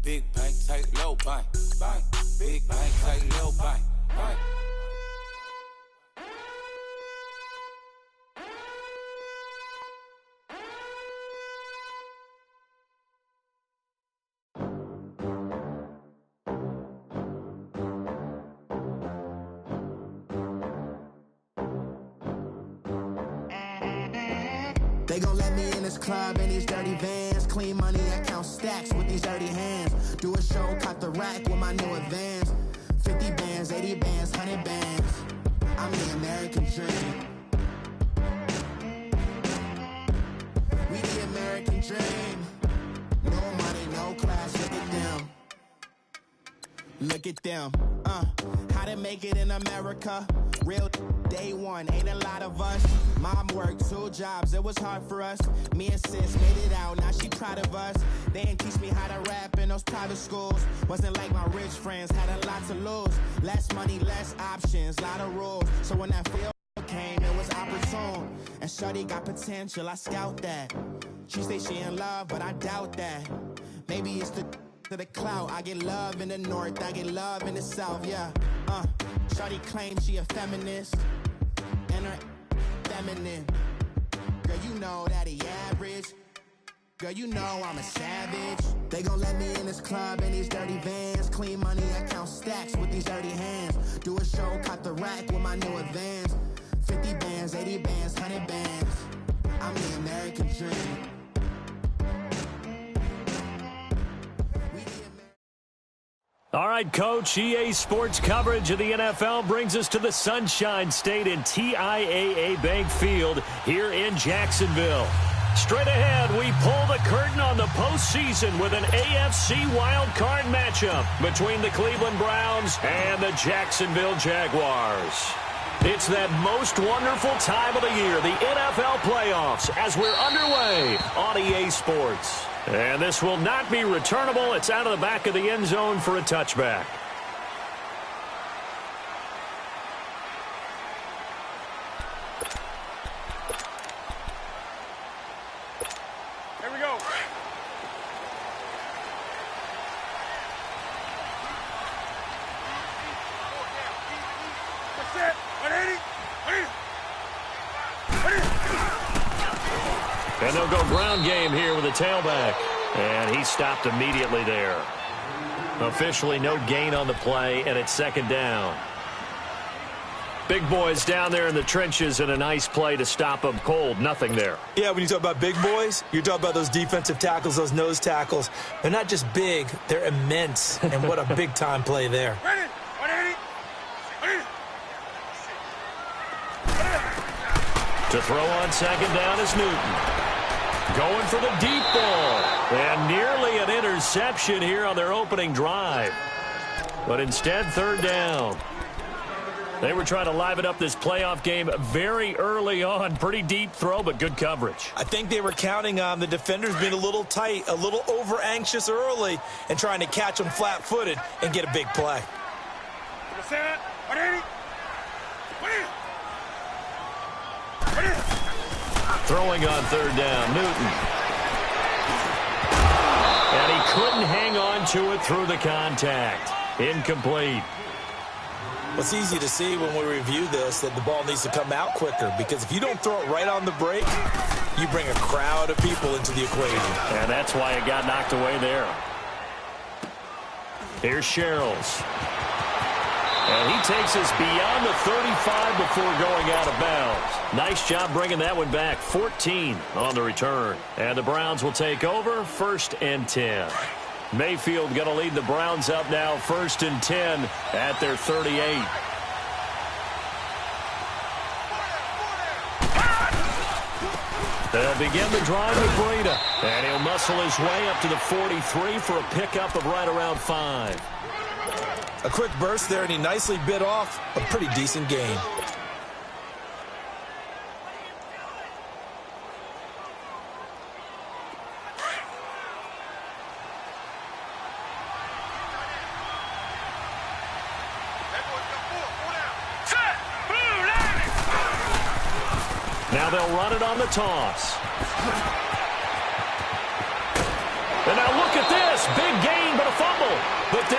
Big bank, take little bank, bank. Big bank, take little bank, bank. They gon' let me in this club in these dirty vans. Clean money, I count stacks with these dirty hands. Do a show, caught the rack with my new advance. 50 bands, 80 bands, 100 bands. I'm the American dream. We the American dream. No money, no class, look at them. Look at them. How to make it in America. Real day one, ain't a lot of us. Mom worked 2 jobs, it was hard for us. Me and sis made it out, now she proud of us. They didn't teach me how to rap in those private schools. Wasn't like my rich friends, had a lot to lose. Less money, less options, lot of rules. So when that field came, it was opportune. And shorty got potential, I scout that. She say she in love, but I doubt that. Maybe it's to the clout. I get love in the north, I get love in the south, yeah. Shorty claims she a feminist, and her feminine. Girl, you know that he average. Girl, you know I'm a savage. They gon' let me in this club in these dirty vans. Clean money, I count stacks with these dirty hands. Do a show, caught the rack with my new advance. 50 bands, 80 bands, 100 bands. I'm the American dream. All right, Coach, EA Sports coverage of the NFL brings us to the Sunshine State in TIAA Bank Field here in Jacksonville. Straight ahead, we pull the curtain on the postseason with an AFC wildcard matchup between the Cleveland Browns and the Jacksonville Jaguars. It's that most wonderful time of the year, the NFL playoffs, as we're underway on EA Sports. And this will not be returnable. It's out of the back of the end zone for a touchback. Here we go. That's it. 180. And they'll go ground game here with a tailback. And he stopped immediately there. Officially no gain on the play, and it's second down. Big boys down there in the trenches, and a nice play to stop them cold. Nothing there. Yeah, when you talk about big boys, you're talking about those defensive tackles, those nose tackles. They're not just big, they're immense. And what a big-time play there. Ready. 180. To throw on second down is Newton. Going for the deep ball. And nearly an interception here on their opening drive. But instead, third down. They were trying to liven up this playoff game very early on. Pretty deep throw, but good coverage. I think they were counting on the defenders being a little tight, a little over-anxious early, and trying to catch them flat-footed and get a big play. 180. Throwing on third down, Newton. And he couldn't hang on to it through the contact. Incomplete. Well, it's easy to see when we review this that the ball needs to come out quicker, because if you don't throw it right on the break, you bring a crowd of people into the equation. And that's why it got knocked away there. Here's Sherrills. And he takes us beyond the 35 before going out of bounds. Nice job bringing that one back. 14 on the return. And the Browns will take over, 1st and 10. Mayfield going to lead the Browns up now, 1st and 10 at their 38. They'll begin the drive with Breida. And he'll muscle his way up to the 43 for a pickup of right around 5. A quick burst there, and he nicely bit off a pretty decent gain. Now they'll run it on the toss. And now look at this. Big gain, but a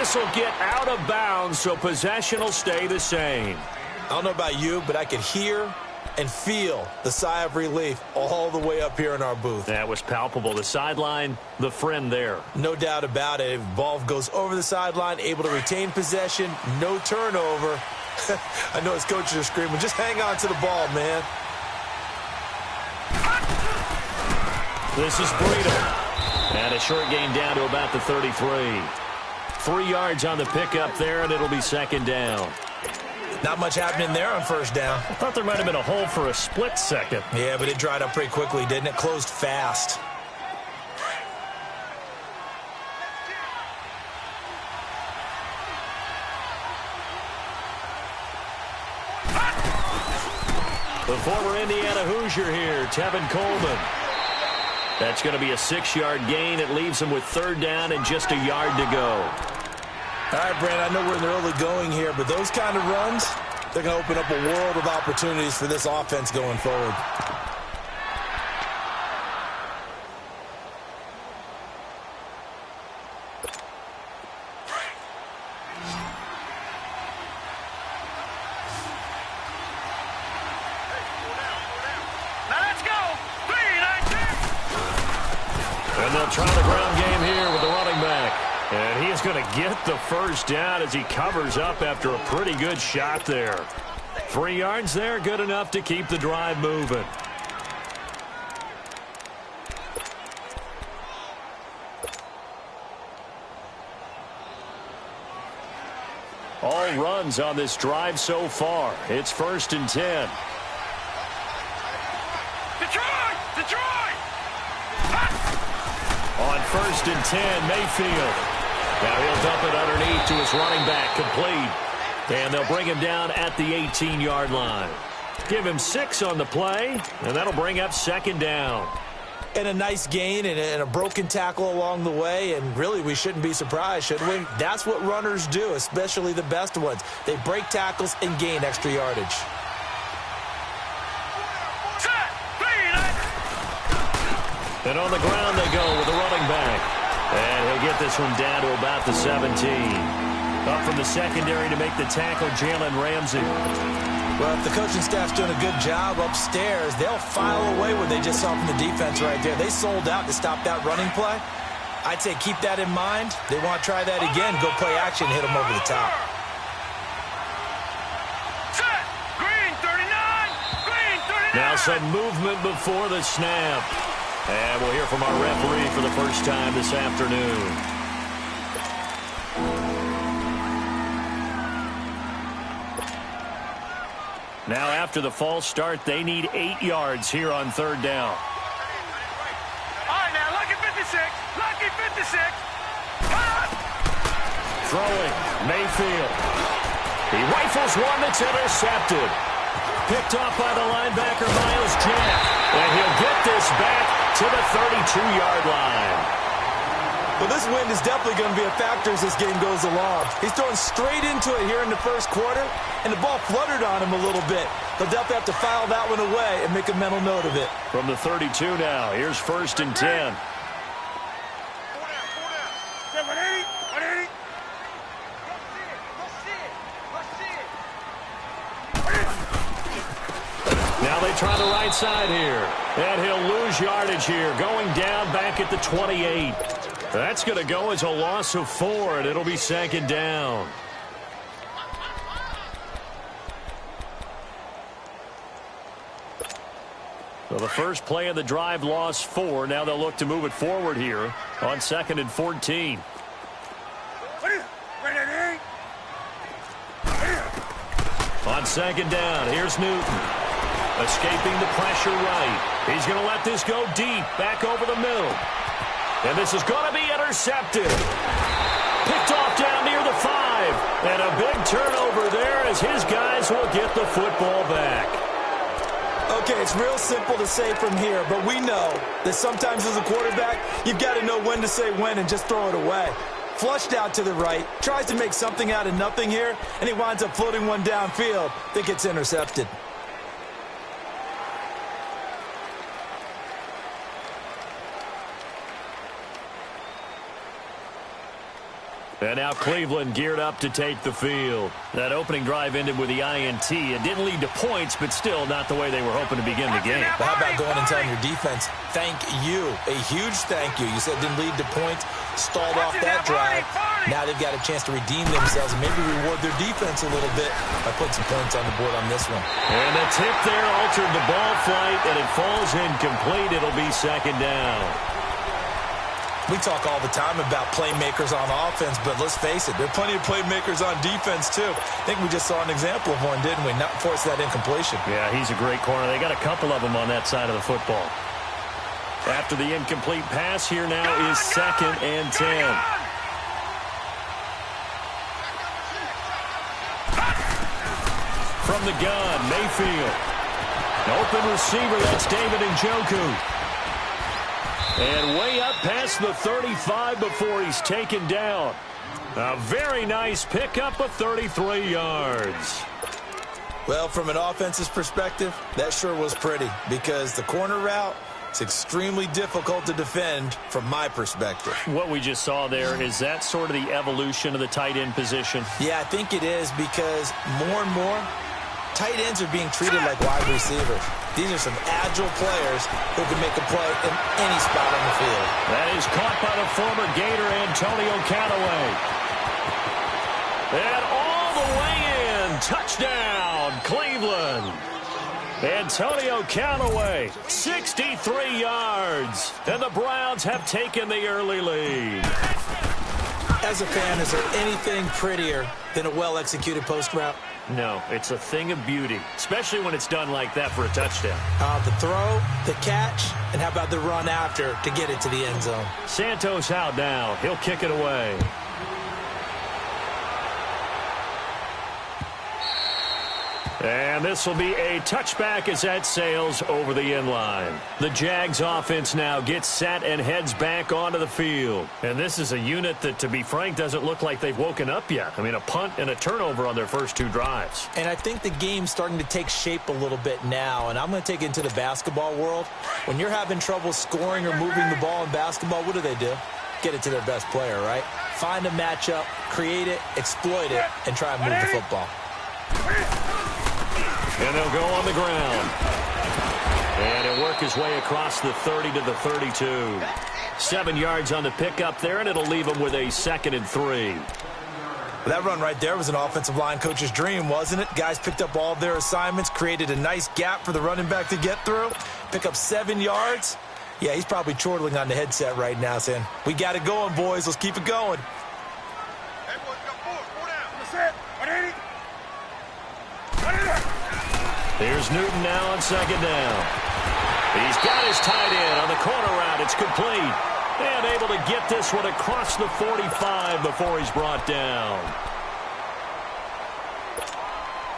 this will get out of bounds, so possession will stay the same. I don't know about you, but I could hear and feel the sigh of relief all the way up here in our booth. That was palpable. The sideline, the friend there. No doubt about it. Ball goes over the sideline, able to retain possession, no turnover. I know his coaches are screaming, just hang on to the ball, man. This is Breida. And a short gain down to about the 33. 3 yards on the pickup there, and it'll be second down. Not much happening there on first down. I thought there might have been a hole for a split second. Yeah, but it dried up pretty quickly, didn't it? Closed fast. The former Indiana Hoosier here, Tevin Coleman. That's going to be a 6-yard gain. It leaves him with third down and just a yard to go. All right, Brent, I know we're in the early going here, but those kind of runs, they're going to open up a world of opportunities for this offense going forward. Now let's go. 3-19. And they'll try the ground game here with the running back. And he is going to get the first down as he covers up after a pretty good shot there. 3 yards there, good enough to keep the drive moving. All runs on this drive so far. It's 1st and 10. Detroit! Detroit! On 1st and 10, Mayfield. Now he'll dump it underneath to his running back, complete. And they'll bring him down at the 18-yard line. Give him 6 on the play, and that'll bring up second down. And a nice gain and a broken tackle along the way, and really we shouldn't be surprised, should we? That's what runners do, especially the best ones. They break tackles and gain extra yardage. Set! 3-19. And on the ground they go with the running back. And he'll get this one down to about the 17. Up from the secondary to make the tackle, Jalen Ramsey. Well, if the coaching staff's doing a good job upstairs, they'll file away what they just saw from the defense right there. They sold out to stop that running play. I'd say keep that in mind. They want to try that again, go play action, hit them over the top. Set! Green 39! Green 39! Now some movement before the snap. And we'll hear from our referee for the first time this afternoon. Now after the false start, they need 8 yards here on third down. All right, now, lucky 56. Lucky 56. Throwing, Mayfield. He rifles one that's intercepted. Picked off by the linebacker, Miles Jack. And he'll get this back to the 32-yard line. Well, this wind is definitely going to be a factor as this game goes along. He's throwing straight into it here in the first quarter, and the ball fluttered on him a little bit. They'll definitely have to file that one away and make a mental note of it. From the 32 now, here's 1st and 10. 180. 180. Now they try the right side here. And he'll lose yardage here, going down back at the 28. That's going to go as a loss of 4, and it'll be second down. So the first play of the drive lost 4. Now they'll look to move it forward here on 2nd and 14. On 2nd down, here's Newton. Escaping the pressure right. He's going to let this go deep, back over the middle. And this is going to be intercepted. Picked off down near the 5. And a big turnover there as his guys will get the football back. Okay, it's real simple to say from here, but we know that sometimes as a quarterback, you've got to know when to say when and just throw it away. Flushed out to the right, tries to make something out of nothing here, and he winds up floating one downfield that gets intercepted. And now Cleveland geared up to take the field. That opening drive ended with the INT. It didn't lead to points, but still not the way they were hoping to begin the game. But how about going and telling your defense, thank you, a huge thank you. You said it didn't lead to points, stalled off that drive. Now they've got a chance to redeem themselves and maybe reward their defense a little bit by putting some points on the board on this one. And the tip there altered the ball flight, and it falls incomplete. It'll be second down. We talk all the time about playmakers on offense, but let's face it, there are plenty of playmakers on defense, too. I think we just saw an example of one, didn't we? Not force that incompletion. Yeah, he's a great corner. They got a couple of them on that side of the football. After the incomplete pass, here now is 2nd and 10. From the gun, Mayfield. An open receiver, that's David Njoku. And way up past the 35 before he's taken down. A very nice pickup of 33 yards. Well, from an offensive perspective, that sure was pretty because the corner route is extremely difficult to defend from my perspective. What we just saw there, is that sort of the evolution of the tight end position? Yeah, I think it is because more and more, tight ends are being treated like wide receivers. These are some agile players who can make a play in any spot on the field. That is caught by the former Gator, Antonio Callaway. And all the way in. Touchdown, Cleveland. Antonio Callaway, 63 yards. And the Browns have taken the early lead. As a fan, is there anything prettier than a well-executed post route? No, it's a thing of beauty, especially when it's done like that for a touchdown. The throw, the catch, and how about the run after to get it to the end zone? Santos out now. He'll kick it away. And this will be a touchback as that sails over the end line. The Jags offense now gets set and heads back onto the field. And this is a unit that, to be frank, doesn't look like they've woken up yet. I mean, a punt and a turnover on their first 2 drives. And I think the game's starting to take shape a little bit now. And I'm going to take it into the basketball world. When you're having trouble scoring or moving the ball in basketball, what do? Get it to their best player, right? Find a matchup, create it, exploit it, and try and move the football. And they'll go on the ground. And he'll work his way across the 30 to the 32. 7 yards on the pickup there, and it'll leave him with a 2nd and 3. That run right there was an offensive line coach's dream, wasn't it? Guys picked up all their assignments, created a nice gap for the running back to get through, pick up 7 yards. Yeah, he's probably chortling on the headset right now saying, we got it going, boys. Let's keep it going. Hey, boys, got 4 down. That's it. 180. Here's Newton now on 2nd down. He's got his tight end on the corner route. It's complete. And able to get this one across the 45 before he's brought down.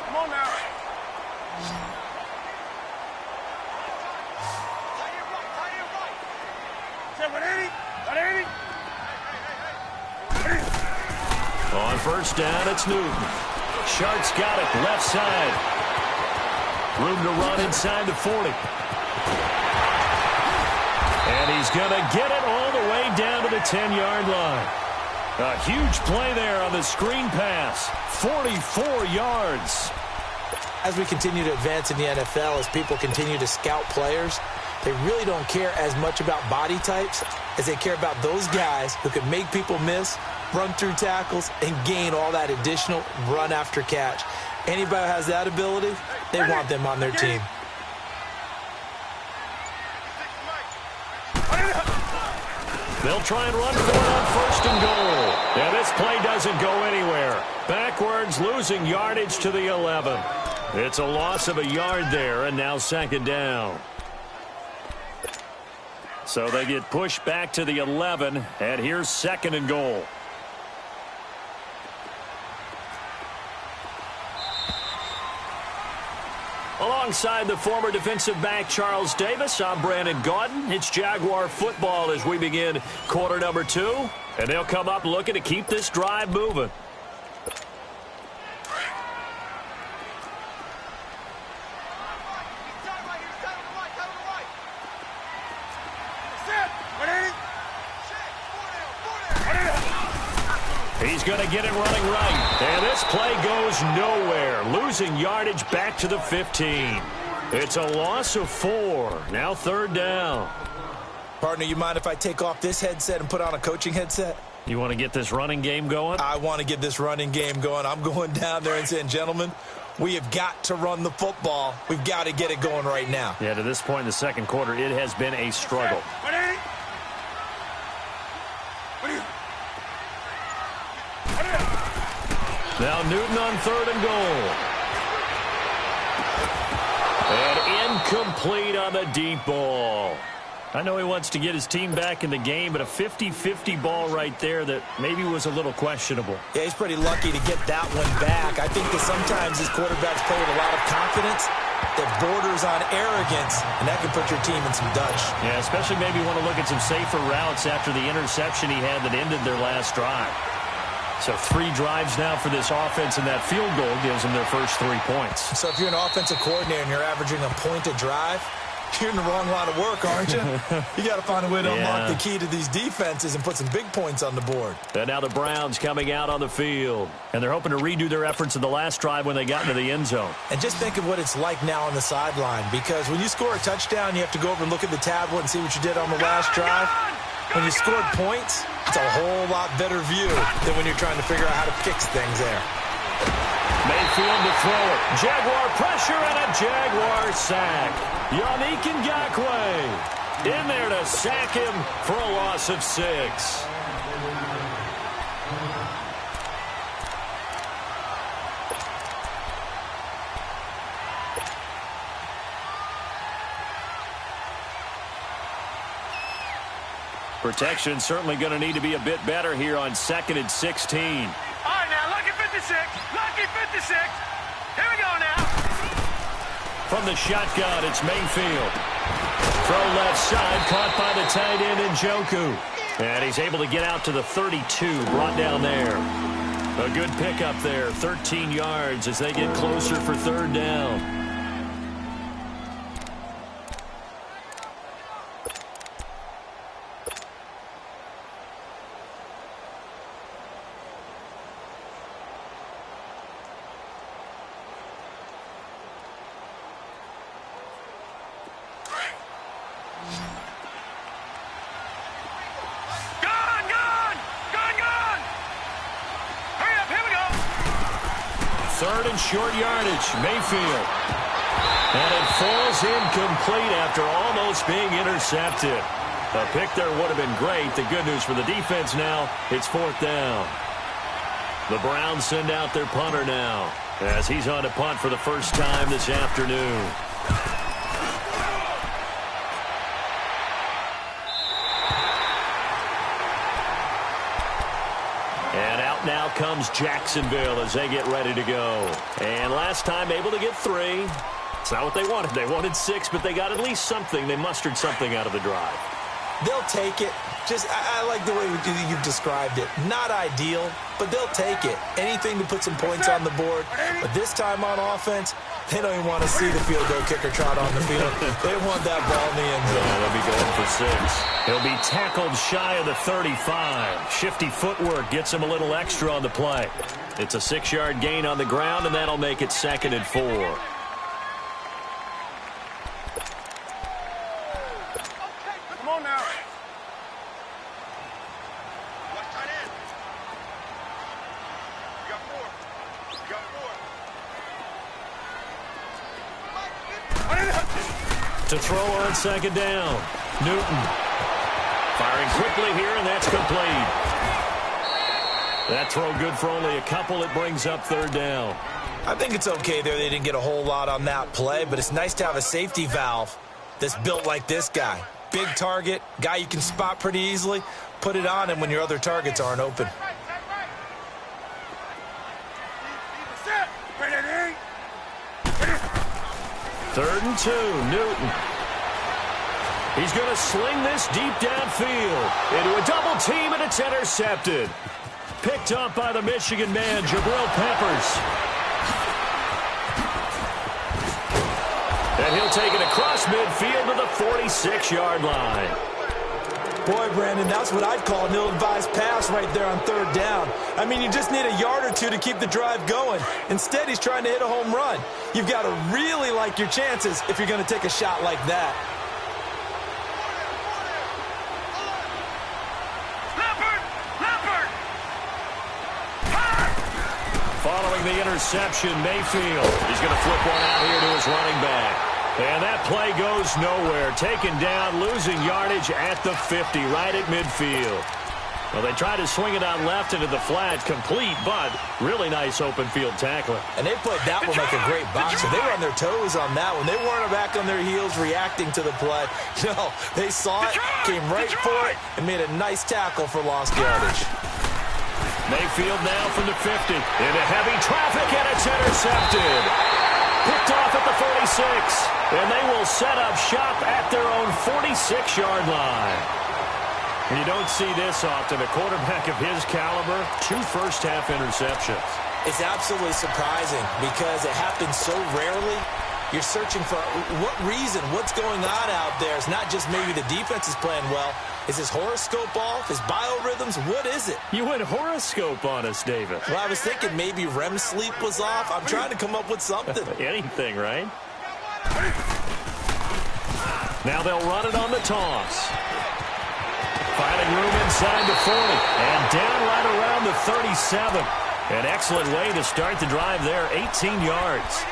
Come on now. Say 180. 180. On first down, it's Newton. Shart's got it, left side. Room to run inside the 40. And he's going to get it all the way down to the 10-yard line. A huge play there on the screen pass. 44 yards. As we continue to advance in the NFL, as people continue to scout players, they really don't care as much about body types as they care about those guys who can make people miss, run through tackles, and gain all that additional run after catch. Anybody who has that ability, they want them on their team. They'll try and run for it on 1st and goal. And this play doesn't go anywhere. Backwards, losing yardage to the 11. It's a loss of a yard there, and now 2nd down. So they get pushed back to the 11, and here's 2nd and goal. Alongside the former defensive back Charles Davis, I'm Brandon Gaudin. It's Jaguar football as we begin quarter number 2. And they'll come up looking to keep this drive moving. He's going to get it running right. And this play goes nowhere. Losing yardage back to the 15. It's a loss of 4. Now 3rd down. Partner, you mind if I take off this headset and put on a coaching headset? You want to get this running game going? I want to get this running game going. I'm going down there and saying, gentlemen, we have got to run the football. We've got to get it going right now. Yeah, to this point in the second quarter, it has been a struggle. Now Newton on 3rd and goal. And incomplete on the deep ball. I know he wants to get his team back in the game, but a 50-50 ball right there that maybe was a little questionable. Yeah, he's pretty lucky to get that one back. I think that sometimes his quarterbacks play with a lot of confidence that borders on arrogance, and that can put your team in some dutch. Yeah, especially maybe want to look at some safer routes after the interception he had that ended their last drive. So 3 drives now for this offense, and that field goal gives them their first 3 points. So if you're an offensive coordinator and you're averaging a point a drive, you're in the wrong line of work, aren't you? You got to find a way to unlock the key to these defenses and put some big points on the board. And now the Browns coming out on the field. And they're hoping to redo their efforts in the last drive when they got into the end zone. And just think of what it's like now on the sideline, because when you score a touchdown, you have to go over and look at the tablet and see what you did on the last drive. When you scored points, it's a whole lot better view than when you're trying to figure out how to fix things there. Mayfield to throw it. Jaguar pressure and a Jaguar sack. Yannick Ngakoue in there to sack him for a loss of 6. Protection certainly going to need to be a bit better here on 2nd and 16. All right, now, lucky 56. Lucky 56. Here we go now. From the shotgun, it's Mayfield. Throw left side, caught by the tight end Njoku. And he's able to get out to the 32, brought down there. A good pickup there, 13 yards as they get closer for 3rd down. Short yardage, Mayfield. And it falls incomplete after almost being intercepted. A pick there would have been great. The good news for the defense now, it's 4th down. The Browns send out their punter now as he's on to punt for the first time this afternoon. And out now comes Jacksonville as they get ready to go. And last time able to get 3. It's not what they wanted. They wanted 6, but they got at least something. They mustered something out of the drive. They'll take it. I like the way you've described it. Not ideal, but they'll take it. Anything to put some points on the board. But this time on offense, they don't even want to see the field goal kicker trot on the field. They want that ball in the end zone. Yeah, they'll be going for 6. He'll be tackled shy of the 35. Shifty footwork gets him a little extra on the play. It's a 6-yard gain on the ground, and that'll make it 2nd and 4. Come on now. To throw on 2nd down. Newton. Firing quickly here, and that's complete. That throw good for only a couple. It brings up 3rd down. I think it's okay there. They didn't get a whole lot on that play, but it's nice to have a safety valve that's built like this guy. Big target, guy you can spot pretty easily. Put it on him when your other targets aren't open. Third and 2, Newton. He's going to sling this deep downfield into a double team, and it's intercepted. Picked up by the Michigan man, Jabril Peppers. And he'll take it across midfield to the 46-yard line. Boy, Brandon, that's what I'd call an ill-advised pass right there on 3rd down. I mean, you just need a yard or two to keep the drive going. Instead, he's trying to hit a home run. You've got to really like your chances if you're going to take a shot like that. Following the interception, Mayfield. He's going to flip one out here to his running back. And that play goes nowhere. Taken down, losing yardage at the 50, right at midfield. Well, they tried to swing it out left into the flat, complete, but really nice open field tackling. And they played that one like a great boxer. They were on their toes on that one. They weren't back on their heels reacting to the play. No, they saw it, came right for it, and made a nice tackle for lost yardage. Mayfield now from the 50. Into heavy traffic, and it's intercepted. Picked off at the 46. And they will set up shop at their own 46-yard line. You don't see this often. A quarterback of his caliber, 2 first-half interceptions. It's absolutely surprising because it happens so rarely. You're searching for what reason, what's going on out there. It's not just maybe the defense is playing well. Is his horoscope off? His biorhythms? What is it? You went horoscope on us, David. Well, I was thinking maybe REM sleep was off. I'm trying to come up with something. Anything, right? Now they'll run it on the toss. Finding room inside the 40. And down right around the 37. An excellent way to start the drive there, 18 yards.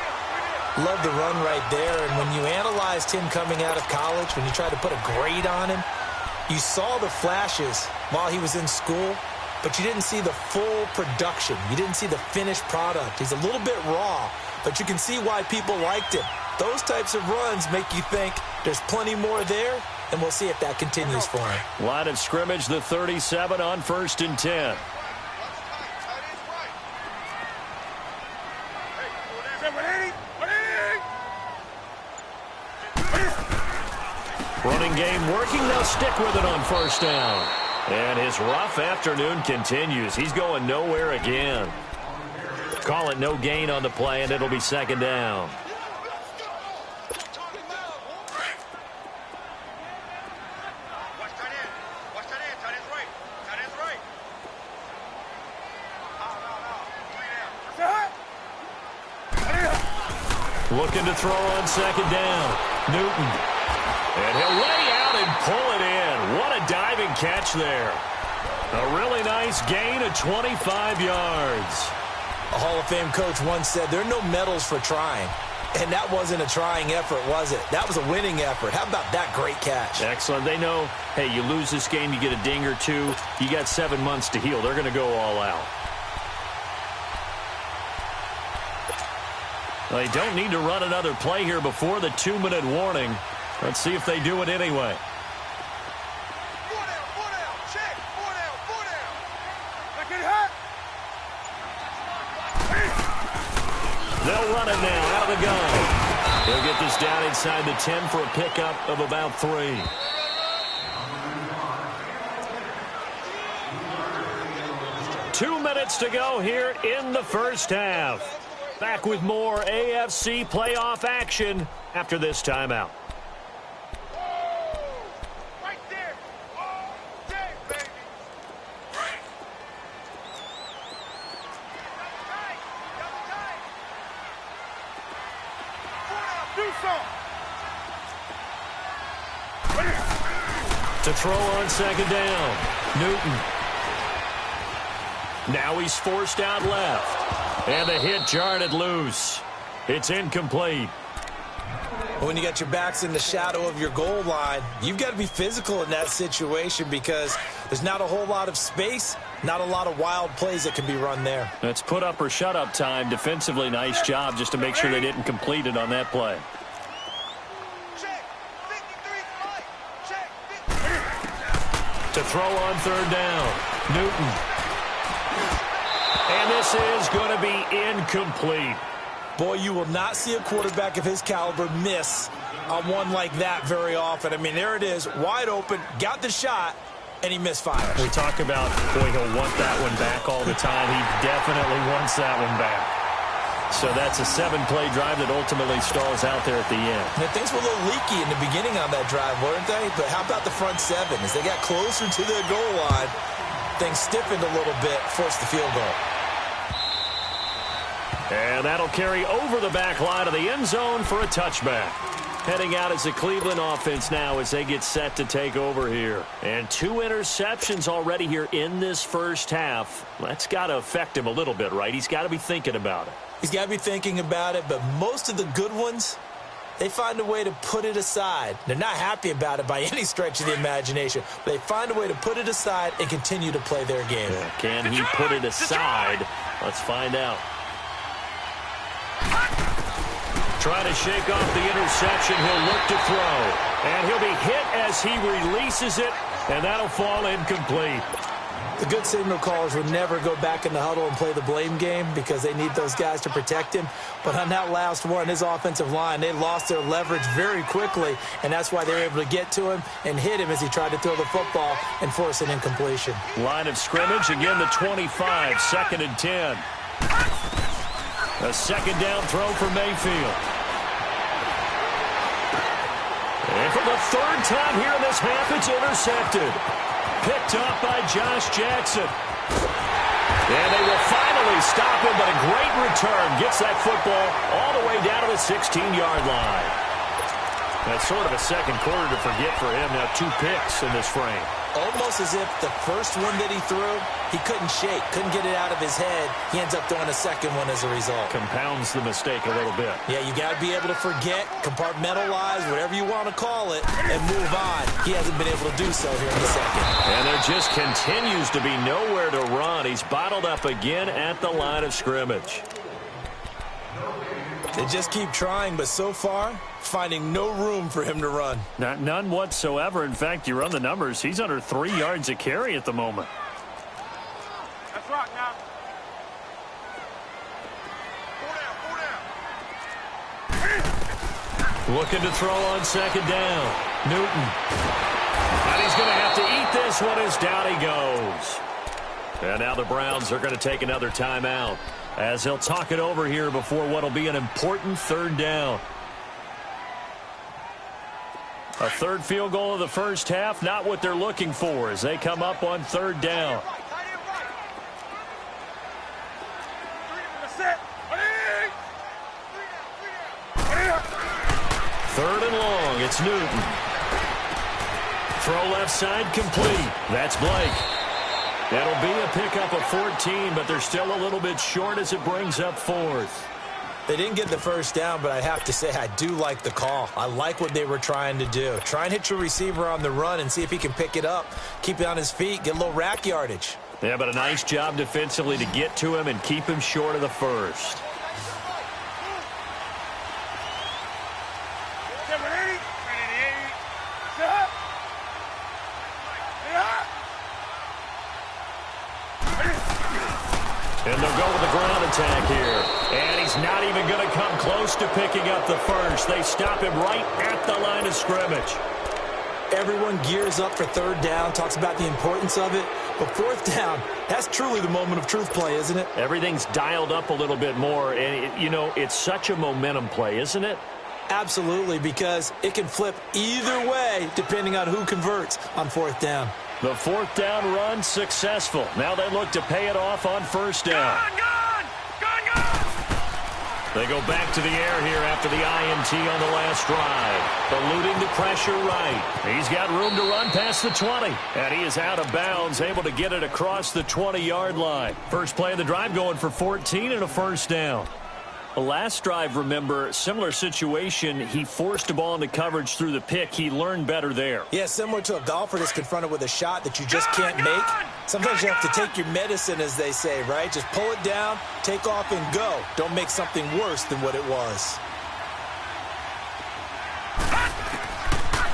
Love the run right there. And when you analyzed him coming out of college, when you tried to put a grade on him, you saw the flashes while he was in school, but you didn't see the full production. You didn't see the finished product. He's a little bit raw, but you can see why people liked him. Those types of runs make you think there's plenty more there, and we'll see if that continues for him. Line of scrimmage, the 37 on 1st and 10. Running game working. They'll stick with it on 1st down. And his rough afternoon continues. He's going nowhere again. Call it no gain on the play, and it'll be 2nd down. Looking to throw on 2nd down. Newton. And he'll lay out and pull it in. What a diving catch there. A really nice gain of 25 yards. A Hall of Fame coach once said there are no medals for trying. And that wasn't a trying effort, was it? That was a winning effort. How about that great catch? Excellent. They know, hey, you lose this game, you get a ding or two. You got 7 months to heal. They're going to go all out. They don't need to run another play here before the 2-minute warning. Let's see if they do it anyway. 4 down, check, 4 down. Look at her. They'll run it now out of the gun. They'll get this down inside the 10 for a pickup of about 3. Two minutes to go here in the 1st half. Back with more AFC playoff action after this timeout. Right there. All day, baby. Double tight. Do something. To throw on 2nd down. Newton. Now he's forced out left. And the hit jarred it loose. It's incomplete. When you got your backs in the shadow of your goal line, you've got to be physical in that situation because there's not a whole lot of space, not a lot of wild plays that can be run there. That's put up or shut up time. Defensively, nice job just to make sure they didn't complete it on that play. Check. 53 right. Check. 53. To throw on 3rd down. Newton. And this is going to be incomplete. Boy, you will not see a quarterback of his caliber miss on one like that very often. I mean, there it is, wide open, got the shot, and he misfires. We talk about, boy, he'll want that one back all the time. He definitely wants that one back. So that's a 7-play drive that ultimately stalls out there at the end. And things were a little leaky in the beginning on that drive, weren't they? But how about the front 7? As they got closer to their goal line, things stiffened a little bit, forced the field goal. And that'll carry over the back line of the end zone for a touchback. Heading out as the Cleveland offense now as they get set to take over here. And 2 interceptions already here in this first half. That's got to affect him a little bit, right? He's got to be thinking about it. He's got to be thinking about it, but most of the good ones, they find a way to put it aside. They're not happy about it by any stretch of the imagination. But they find a way to put it aside and continue to play their game. Yeah, can he put it aside? Let's find out. Trying to shake off the interception. He'll look to throw. And he'll be hit as he releases it, and that'll fall incomplete. The good signal callers would never go back in the huddle and play the blame game because they need those guys to protect him. But on that last one, his offensive line, they lost their leverage very quickly, and that's why they were able to get to him and hit him as he tried to throw the football and force an incompletion. Line of scrimmage, again the 25, 2nd and 10. A second down throw for Mayfield. And for the 3rd time here in this half, it's intercepted. Picked up by Josh Jackson. And they will finally stop him, but a great return. Gets that football all the way down to the 16-yard line. That's sort of a second quarter to forget for him. Now 2 picks in this frame. Almost as if the first one that he threw, he couldn't shake, couldn't get it out of his head. He ends up throwing a second one as a result. Compounds the mistake a little bit. Yeah, you got to be able to forget, compartmentalize, whatever you want to call it, and move on. He hasn't been able to do so here in the second. And there just continues to be nowhere to run. He's bottled up again at the line of scrimmage. They just keep trying, but so far, finding no room for him to run. None whatsoever. In fact, you run the numbers. He's under 3 yards a carry at the moment. Let's rock now. 4 down. Looking to throw on 2nd down. Newton. And he's going to have to eat this one as down he goes. And now the Browns are going to take another timeout as they'll talk it over here before what will be an important 3rd down. A 3rd field goal of the first half, not what they're looking for as they come up on 3rd down. Third and long, it's Newton. Throw left side complete. That's Blake. That'll be a pickup of 14, but they're still a little bit short as it brings up 4th. They didn't get the first down, but I have to say I do like the call. I like what they were trying to do. Try and hit your receiver on the run and see if he can pick it up, keep it on his feet, get a little rack yardage. Yeah, but a nice job defensively to get to him and keep him short of the first. And they'll go with the ground attack here. And he's not even going to come close to picking up the first. They stop him right at the line of scrimmage. Everyone gears up for 3rd down, talks about the importance of it. But 4th down, that's truly the moment of truth play, isn't it? Everything's dialed up a little bit more. And, it's such a momentum play, isn't it? Absolutely, because it can flip either way depending on who converts on 4th down. The 4th down run successful. Now they look to pay it off on 1st down. Gone! They go back to the air here after the INT on the last drive. Eluding the pressure right. He's got room to run past the 20. And he is out of bounds, able to get it across the 20-yard line. First play of the drive going for 14 and a 1st down. The last drive, remember, similar situation. He forced a ball into coverage through the pick. He learned better there. Yeah, similar to a golfer that's confronted with a shot that you just can't make. Sometimes you have to take your medicine, as they say, right? Just pull it down, take off, and go. Don't make something worse than what it was.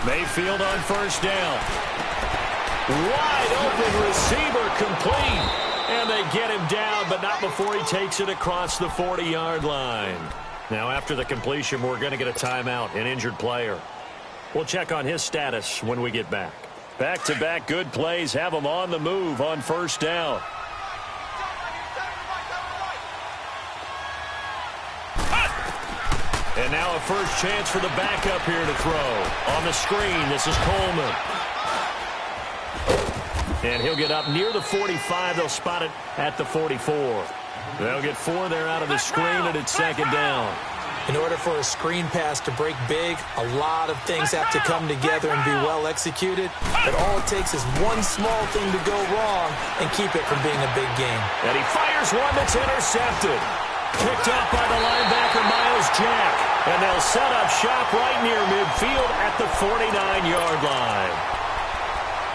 Mayfield on 1st down. Wide open receiver complete. And they get him down, but not before he takes it across the 40-yard line. Now, after the completion, we're going to get a timeout, an injured player. We'll check on his status when we get back. Back-to-back good plays have him on the move on 1st down. And now a first chance for the backup here to throw. On the screen, this is Coleman. And he'll get up near the 45. They'll spot it at the 44. They'll get 4 there out of the screen, and it's second down. In order for a screen pass to break big, a lot of things have to come together and be well executed. But all it takes is one small thing to go wrong and keep it from being a big game. And he fires one that's intercepted. Picked up by the linebacker, Miles Jack. And they'll set up shop right near midfield at the 49-yard line.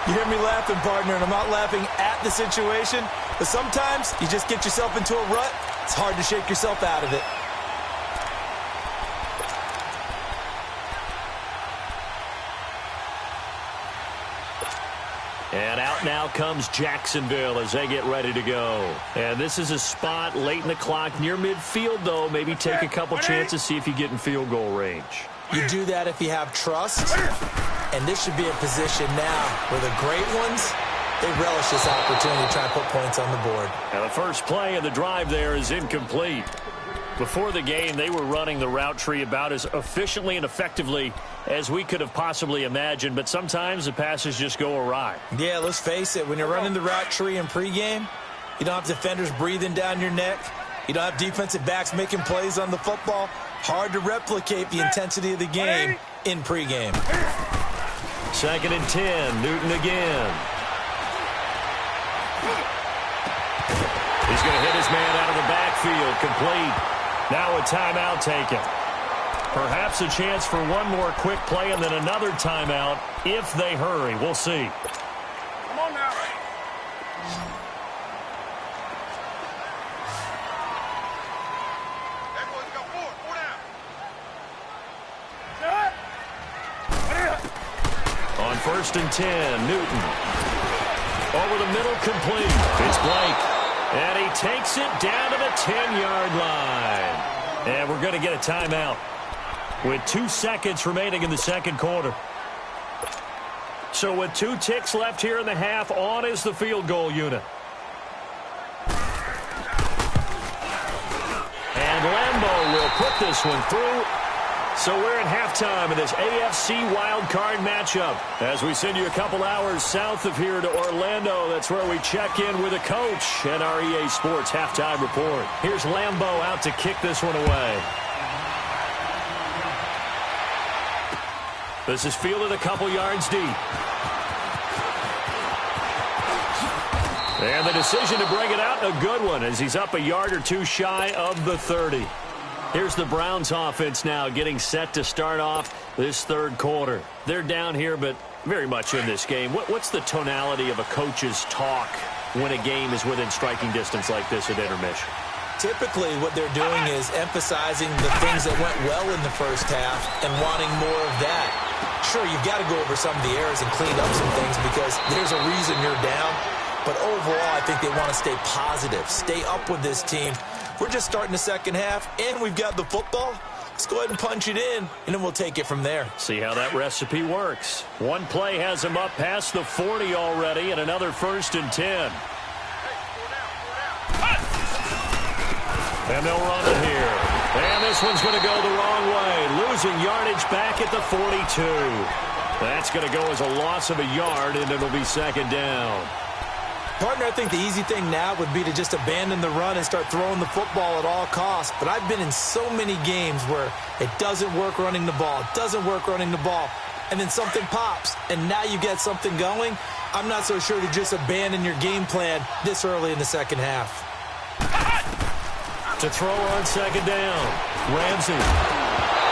You hear me laughing, partner, and I'm not laughing at the situation. But sometimes you just get yourself into a rut. It's hard to shake yourself out of it. And out now comes Jacksonville as they get ready to go. And this is a spot late in the clock near midfield, though. Maybe take a couple chances, see if you get in field goal range. You do that if you have trust. And this should be a position now where the great ones, they relish this opportunity to try and put points on the board. And the first play of the drive there is incomplete. Before the game, they were running the route tree about as efficiently and effectively as we could have possibly imagined, but sometimes the passes just go awry. Yeah, let's face it. When you're running the route tree in pregame, you don't have defenders breathing down your neck. You don't have defensive backs making plays on the football. Hard to replicate the intensity of the game in pregame. 2nd and 10, Newton again. He's going to hit his man out of the backfield, complete. Now a timeout taken. Perhaps a chance for one more quick play and then another timeout if they hurry. We'll see. Come on now. That boy's got 4 down. On 1st and 10, Newton. Over the middle, complete. It's Blake. And he takes it down to the 10-yard line. And we're going to get a timeout with 2 seconds remaining in the second quarter. So with 2 ticks left here in the half, on is the field goal unit. And Lambeau will put this one through. So we're at halftime of this AFC wildcard matchup. As we send you a couple hours south of here to Orlando, that's where we check in with a coach and our EA Sports halftime report. Here's Lambeau out to kick this one away. This is fielded a couple yards deep. And the decision to bring it out, a good one, as he's up a yard or 2 shy of the 30. Here's the Browns offense now getting set to start off this third quarter. They're down here, but very much in this game. What's the tonality of a coach's talk when a game is within striking distance like this at intermission? Typically, what they're doing is emphasizing the things that went well in the first half and wanting more of that. Sure, you've got to go over some of the errors and clean up some things because there's a reason you're down. But overall, I think they want to stay positive, stay up with this team. We're just starting the second half, and we've got the football. Let's go ahead and punch it in, and then we'll take it from there. See how that recipe works. One play has him up past the 40 already, and another 1st and 10. And they'll run it here. And this one's going to go the wrong way, losing yardage back at the 42. That's going to go as a loss of a yard, and it'll be second down. Partner, I think the easy thing now would be to just abandon the run and start throwing the football at all costs. But I've been in so many games where it doesn't work running the ball, and then something pops, and now you get something going. I'm not so sure to just abandon your game plan this early in the second half. To throw on second down, Ramsey.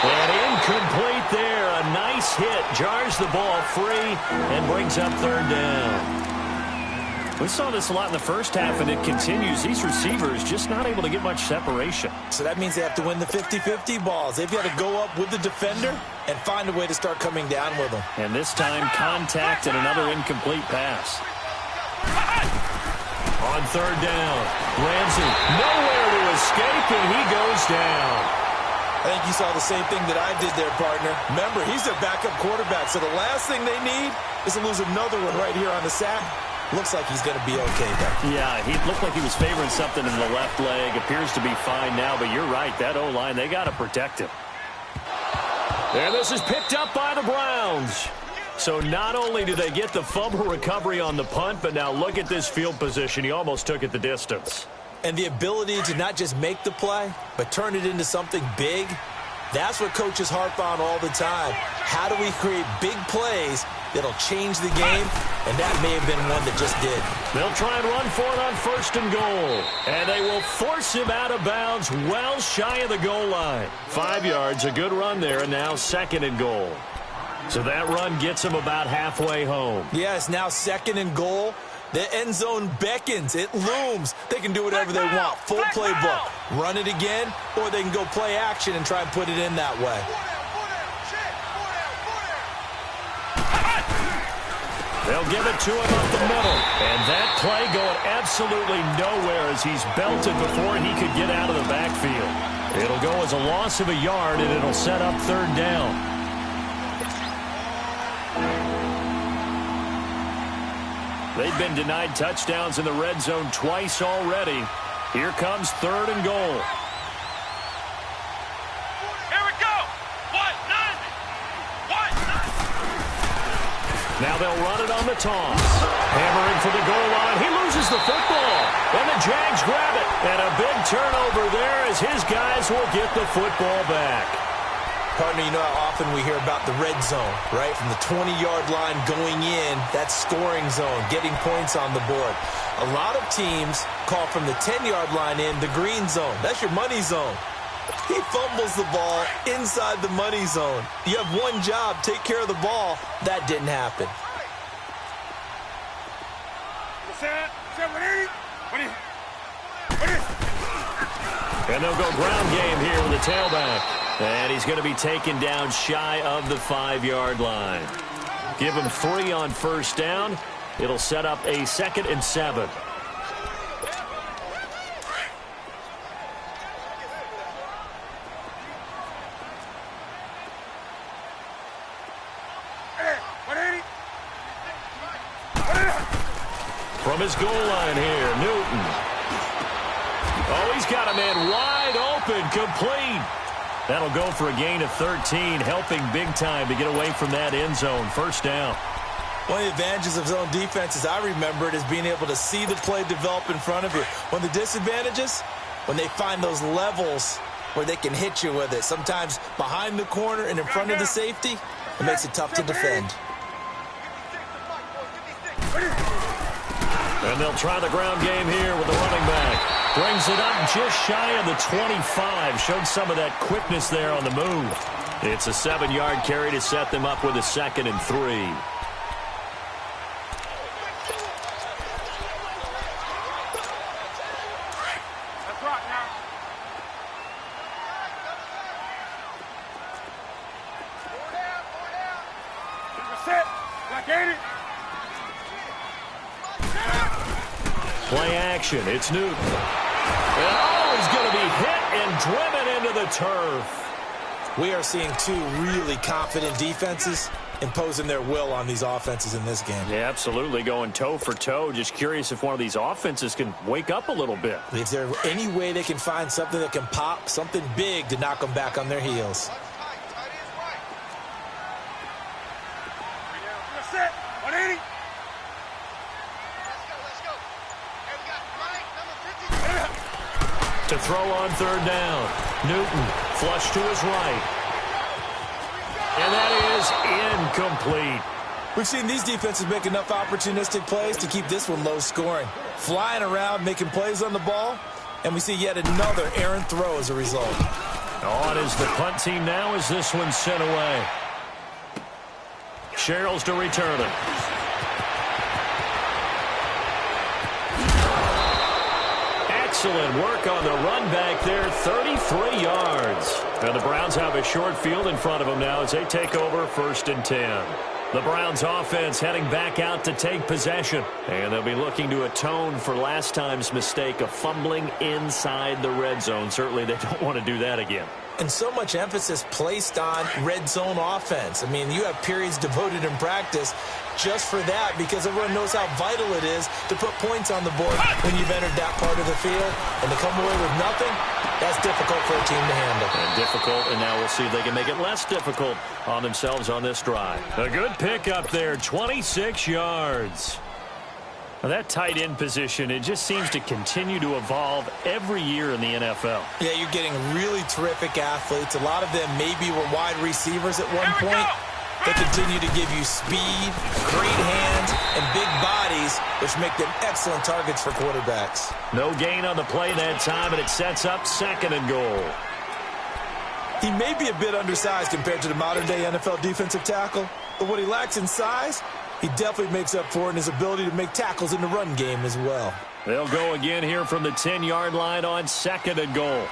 And incomplete there. A nice hit. Jars the ball free and brings up third down. We saw this a lot in the first half, and it continues. These receivers just not able to get much separation. So that means they have to win the 50-50 balls. They've got to go up with the defender and find a way to start coming down with them. And this time, contact and another incomplete pass. On third down, Ramsey nowhere to escape, and he goes down. I think you saw the same thing that I did there, partner. Remember, he's their backup quarterback, so the last thing they need is to lose another one right here on the sack. Looks like he's going to be okay, though. Yeah, he looked like he was favoring something in the left leg. Appears to be fine now, but you're right. That O-line, they got to protect him. And this is picked up by the Browns. So not only do they get the fumble recovery on the punt, but now look at this field position. He almost took it the distance. And the ability to not just make the play, but turn it into something big, that's what coaches harp on all the time. How do we create big plays that'll change the game? And that may have been one that just did. They'll try and run for it on 1st and goal. And they will force him out of bounds well shy of the goal line. 5 yards, a good run there, and now 2nd and goal. So that run gets him about halfway home. Yeah, it's now 2nd and goal. The end zone beckons. It looms. They can do whatever they want. Full playbook. Run it again, or they can go play action and try and put it in that way. They'll give it to him up the middle. And that play going absolutely nowhere as he's belted before he could get out of the backfield. It'll go as a loss of a yard, and it'll set up 3rd down. They've been denied touchdowns in the red zone twice already. Here comes 3rd and goal. Here we go. What? None. What? None. Now they'll run it on the toss. Hammering for the goal line. He loses the football. And the Jags grab it. And a big turnover there as his guys will get the football back. Partner, you know how often we hear about the red zone, right? From the 20-yard line going in, that scoring zone, getting points on the board. A lot of teams call from the 10-yard line in the green zone. That's your money zone. He fumbles the ball inside the money zone. You have one job, take care of the ball. That didn't happen. And they'll go ground game here with the tailback. And he's going to be taken down shy of the 5-yard line. Give him 3 on 1st down. It'll set up a 2nd and 7. From his goal line here, Newton. Oh, he's got a man wide open, complete. That'll go for a gain of 13, helping big time to get away from that end zone. 1st down. One of the advantages of zone defense, as I remember it, is being able to see the play develop in front of you. One of the disadvantages, when they find those levels where they can hit you with it. Sometimes behind the corner and in front of the safety, it makes it tough to defend. And they'll try the ground game here with the running back. Brings it up just shy of the 25. Showed some of that quickness there on the move. It's a 7-yard carry to set them up with a 2nd and 3. Let's rock now. Set. Like 80. Play action. It's Newton. And oh, he's going to be hit and driven into the turf. We are seeing 2 really confident defenses imposing their will on these offenses in this game. Yeah, absolutely. Going toe for toe. Just curious if one of these offenses can wake up a little bit. Is there any way they can find something that can pop, something big to knock them back on their heels? Set. 180. To throw on 3rd down. Newton flush to his right. And that is incomplete. We've seen these defenses make enough opportunistic plays to keep this one low scoring. Flying around, making plays on the ball, and we see yet another errant throw as a result. On is the punt team now as this one's sent away. Sherrills to return it. Excellent work on the run back there, 33 yards. And the Browns have a short field in front of them now as they take over 1st and 10. The Browns offense heading back out to take possession. And they'll be looking to atone for last time's mistake of fumbling inside the red zone. Certainly they don't want to do that again. and so much emphasis placed on red zone offense. I mean, you have periods devoted in practice just for that because everyone knows how vital it is to put points on the board when you've entered that part of the field. And to come away with nothing, that's difficult for a team to handle. And difficult, and now we'll see if they can make it less difficult on themselves on this drive. A good pick up there, 26 yards. Now that tight end position, it just seems to continue to evolve every year in the NFL. Yeah, you're getting really terrific athletes. A lot of them maybe were wide receivers at one point. They continue to give you speed, great hands, and big bodies, which make them excellent targets for quarterbacks. No gain on the play that time, and it sets up 2nd and goal. He may be a bit undersized compared to the modern-day NFL defensive tackle, but what he lacks in size, he definitely makes up for in his ability to make tackles in the run game as well. They'll go again here from the 10-yard line on 2nd and goal.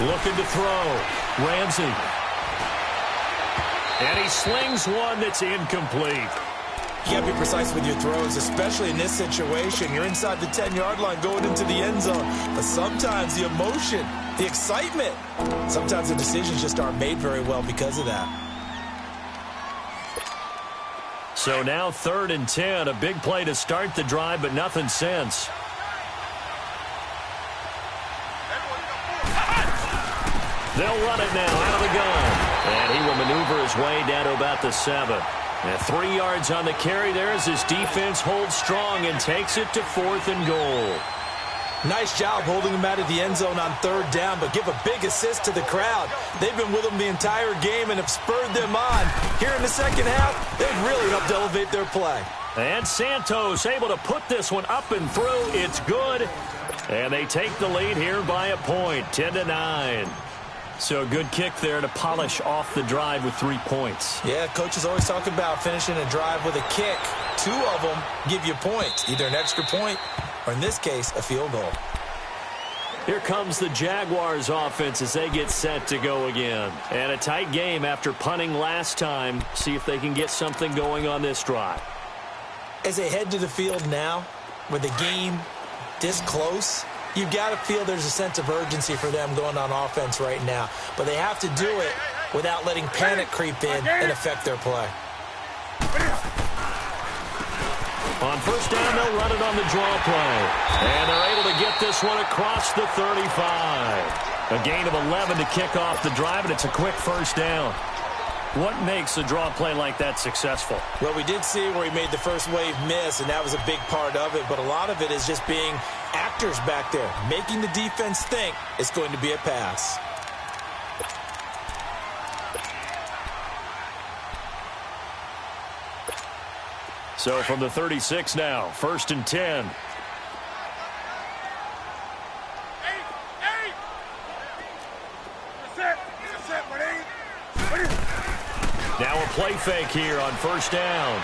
Looking to throw. Ramsey. And he slings one that's incomplete. You got to be precise with your throws, especially in this situation. You're inside the 10-yard line going into the end zone. But sometimes the emotion, the excitement, sometimes the decisions just aren't made very well because of that. So now 3rd and 10. A big play to start the drive, but nothing since. They'll run it now out of the gun. And he will maneuver his way down to about the 7. And 3 yards on the carry there as his defense holds strong and takes it to 4th and goal. Nice job holding him out of the end zone on 3rd down, but give a big assist to the crowd. They've been with him the entire game and have spurred them on. Here in the second half, they've really helped elevate their play. And Santos able to put this one up and through. It's good. And they take the lead here by a point, 10-9. So a good kick there to polish off the drive with 3 points. Yeah, coaches always talk about finishing a drive with a kick. 2 of them give you points, either an extra point or, in this case, a field goal. Here comes the Jaguars offense as they get set to go again. And a tight game after punting last time. See if they can get something going on this drive. As they head to the field now, with the game this close, you've got to feel there's a sense of urgency for them going on offense right now. But they have to do it without letting panic creep in and affect their play. On 1st down, they'll run it on the draw play. And they're able to get this one across the 35. A gain of 11 to kick off the drive, and it's a quick 1st down. What makes a draw play like that successful? Well, we did see where he made the first wave miss, and that was a big part of it. But a lot of it is just being actors back there, making the defense think it's going to be a pass. So from the 36 now, 1st and 10. Now a play fake here on 1st down.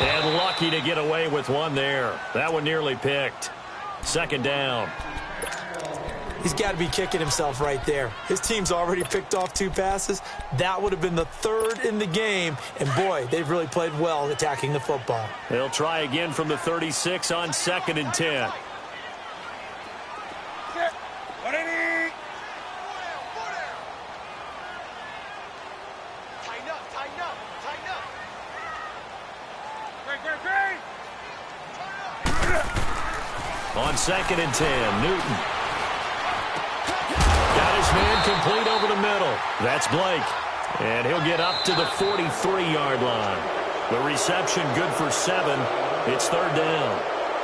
And lucky to get away with one there. That one nearly picked. 2nd down. He's got to be kicking himself right there. His team's already picked off 2 passes. That would have been the 3rd in the game. And, boy, they've really played well attacking the football. They'll try again from the 36 on 2nd and 10. On 2nd and 10, Newton. Got his man complete over the middle. That's Blake. And he'll get up to the 43-yard line. The reception good for 7. It's 3rd down.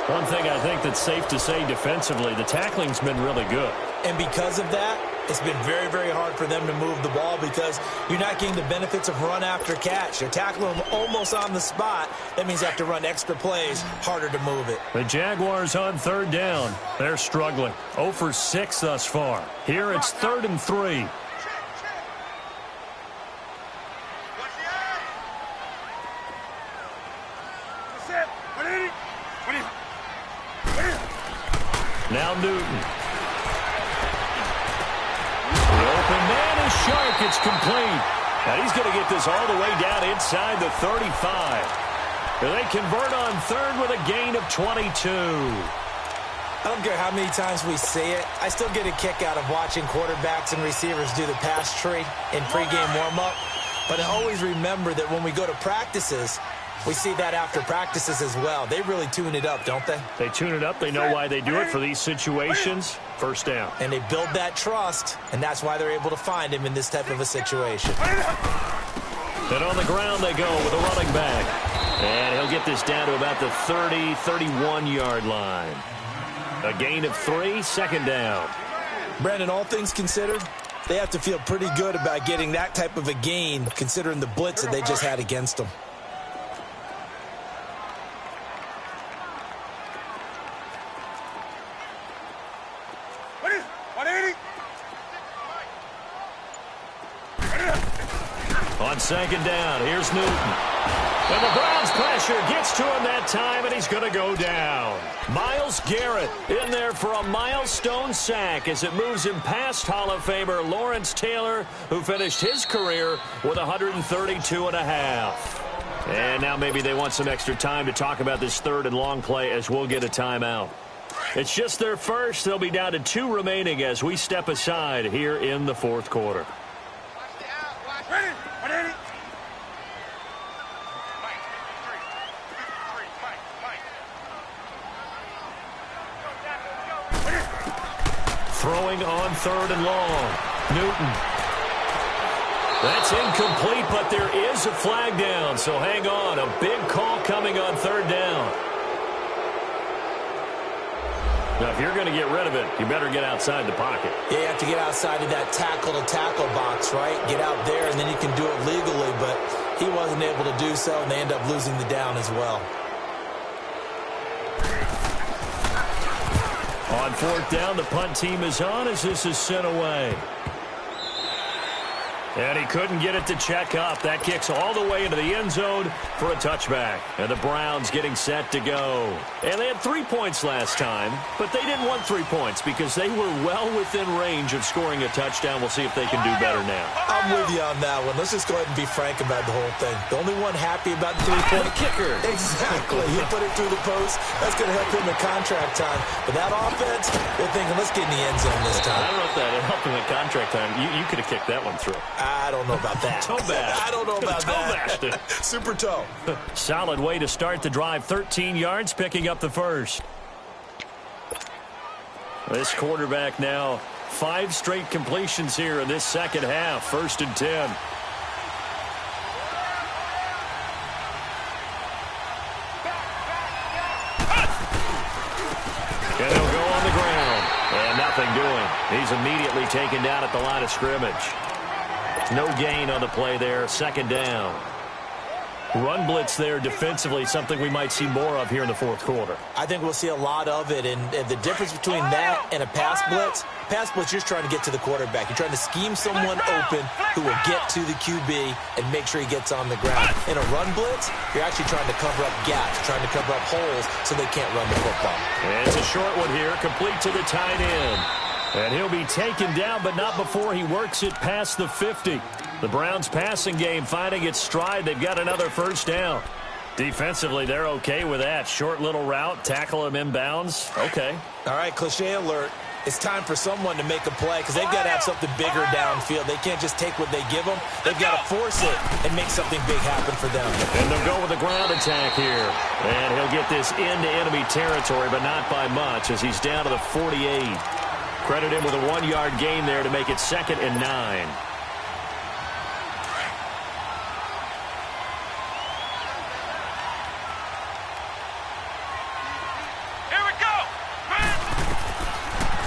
One thing I think that's safe to say defensively, the tackling's been really good. And because of that, it's been very, very hard for them to move the ball because you're not getting the benefits of run after catch. They're tackling them almost on the spot. That means you have to run extra plays, harder to move it. The Jaguars on 3rd down. They're struggling. 0 for 6 thus far. Here it's 3rd and 3. Now Newton. The open man is Shark. It's complete. And he's going to get this all the way down inside the 35. And they convert on third with a gain of 22. I don't care how many times we see it. I still get a kick out of watching quarterbacks and receivers do the pass tree in pregame warm-up. But I always remember that when we go to practices, we see that after practices as well. They really tune it up, don't they? They tune it up. They know why they do it for these situations. First down. And they build that trust, and that's why they're able to find him in this type of a situation. And on the ground they go with a running back. And he'll get this down to about the 30, 31-yard line. A gain of 3, second down. Brandon, all things considered, they have to feel pretty good about getting that type of a gain, considering the blitz that they just had against them. On second down, here's Newton. And the Browns pressure gets to him that time, and he's going to go down. Myles Garrett in there for a milestone sack as it moves him past Hall of Famer Lawrence Taylor, who finished his career with 132.5. And now maybe they want some extra time to talk about this third and long play as we'll get a timeout. It's just their first. They'll be down to 2 remaining as we step aside here in the fourth quarter. Throwing on third and long. Newton. That's incomplete, but there is a flag down, so hang on. A big call coming on third down. Now, if you're going to get rid of it, you better get outside the pocket. Yeah, you have to get outside of that tackle-to-tackle box, right? Get out there, and then you can do it legally, but he wasn't able to do so, and they end up losing the down as well. On fourth down, the punt team is on as this is sent away. And he couldn't get it to check up. That kicks all the way into the end zone for a touchback. And the Browns getting set to go. And they had 3 points last time, but they didn't want 3 points because they were well within range of scoring a touchdown. We'll see if they can do better now. I'm with you on that one. Let's just go ahead and be frank about the whole thing. The only one happy about the 3-point kicker. Exactly. He put it through the post. That's going to help him in contract time. But that offense, they're thinking, let's get in the end zone this time. I don't know if that helped him in contract time. You could have kicked that one through. I don't know about that. Toe bash. I don't know about that. Toe Super toe. Solid way to start the drive. 13 yards, picking up the first. This quarterback now 5 straight completions here in this second half. 1st and 10. And he'll go on the ground. And nothing doing. He's immediately taken down at the line of scrimmage. No gain on the play there. 2nd down. Run blitz there defensively, something we might see more of here in the fourth quarter. I think we'll see a lot of it, and the difference between that and a pass blitz, you're just trying to get to the quarterback. You're trying to scheme someone open who will get to the QB and make sure he gets on the ground. In a run blitz, you're actually trying to cover up gaps, trying to cover up holes so they can't run the football. And it's a short one here, complete to the tight end. And he'll be taken down, but not before he works it past the 50. The Browns passing game finding its stride. They've got another first down. Defensively, they're okay with that. Short little route, tackle him inbounds. Okay. All right, cliche alert. It's time for someone to make a play because they've got to have something bigger downfield. They can't just take what they give them. They've got to force it and make something big happen for them. And they'll go with a ground attack here. And he'll get this into enemy territory, but not by much as he's down to the 48. Credit him with a 1-yard gain there to make it 2nd and 9.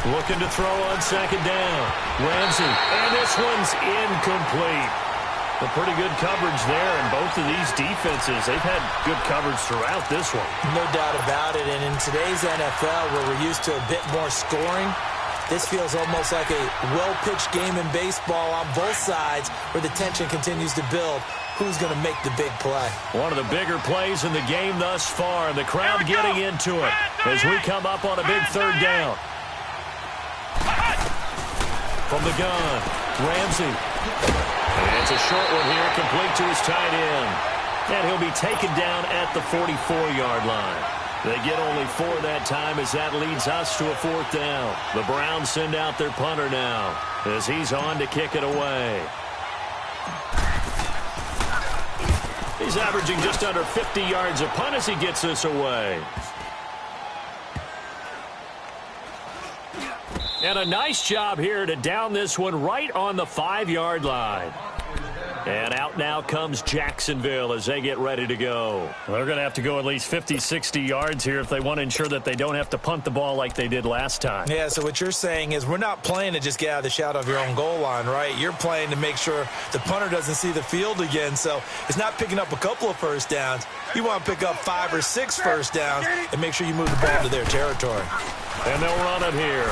Looking to throw on 2nd down. Ramsey. And this one's incomplete. A pretty good coverage there, and both of these defenses, they've had good coverage throughout this one. No doubt about it. And in today's NFL, where we're used to a bit more scoring, this feels almost like a well-pitched game in baseball on both sides where the tension continues to build. Who's going to make the big play? One of the bigger plays in the game thus far, and the crowd getting into it as we come up on a big 3rd down. From the gun, Ramsey. And it's a short one here, complete to his tight end. And he'll be taken down at the 44-yard line. They get only 4 that time as that leads us to a 4th down. The Browns send out their punter now as he's on to kick it away. He's averaging just under 50 yards a punt as he gets this away. And a nice job here to down this one right on the 5-yard line. And out now comes Jacksonville as they get ready to go. They're going to have to go at least 50, 60 yards here if they want to ensure that they don't have to punt the ball like they did last time. Yeah, so what you're saying is we're not playing to just get out of the shadow of your own goal line, right? You're playing to make sure the punter doesn't see the field again. So it's not picking up a couple of first downs. You want to pick up 5 or 6 first downs and make sure you move the ball to their territory. And they'll run it here.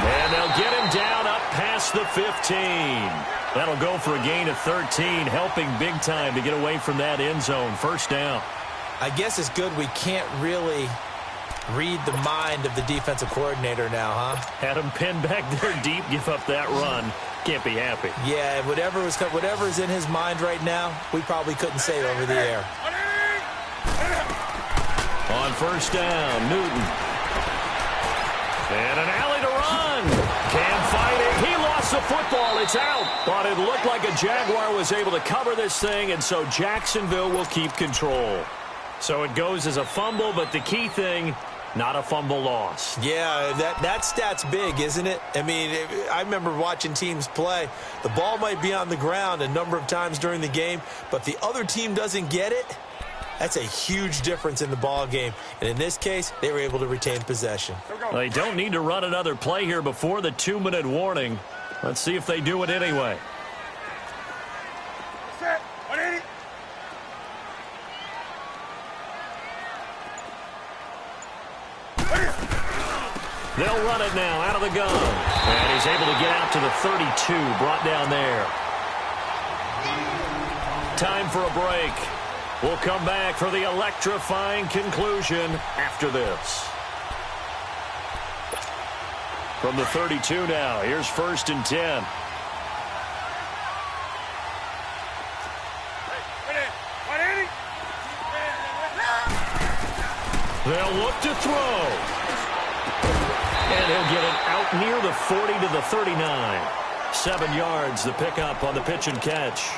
And they'll get him down up past the 15. That'll go for a gain of 13, helping big time to get away from that end zone. First down. I guess it's good we can't really read the mind of the defensive coordinator now, huh? Had him pinned back there deep, give up that run. Can't be happy. Yeah, whatever's in his mind right now, we probably couldn't say over the air. On first down, Newton. And an alley to run. Can't fight it. He lost the football. It's out. But it looked like a Jaguar was able to cover this thing, and so Jacksonville will keep control. So it goes as a fumble, but the key thing, not a fumble loss. Yeah, that stat's big, isn't it? I mean, I remember watching teams play. The ball might be on the ground a number of times during the game, but if the other team doesn't get it, that's a huge difference in the ball game. And in this case, they were able to retain possession. They don't need to run another play here before the 2-minute warning. Let's see if they do it anyway. They'll run it now out of the gun. And he's able to get out to the 32, brought down there. Time for a break. We'll come back for the electrifying conclusion after this. From the 32 now, here's 1st and 10. They'll look to throw. And he'll get it out near the 40 to the 39. 7 yards, the pickup on the pitch and catch.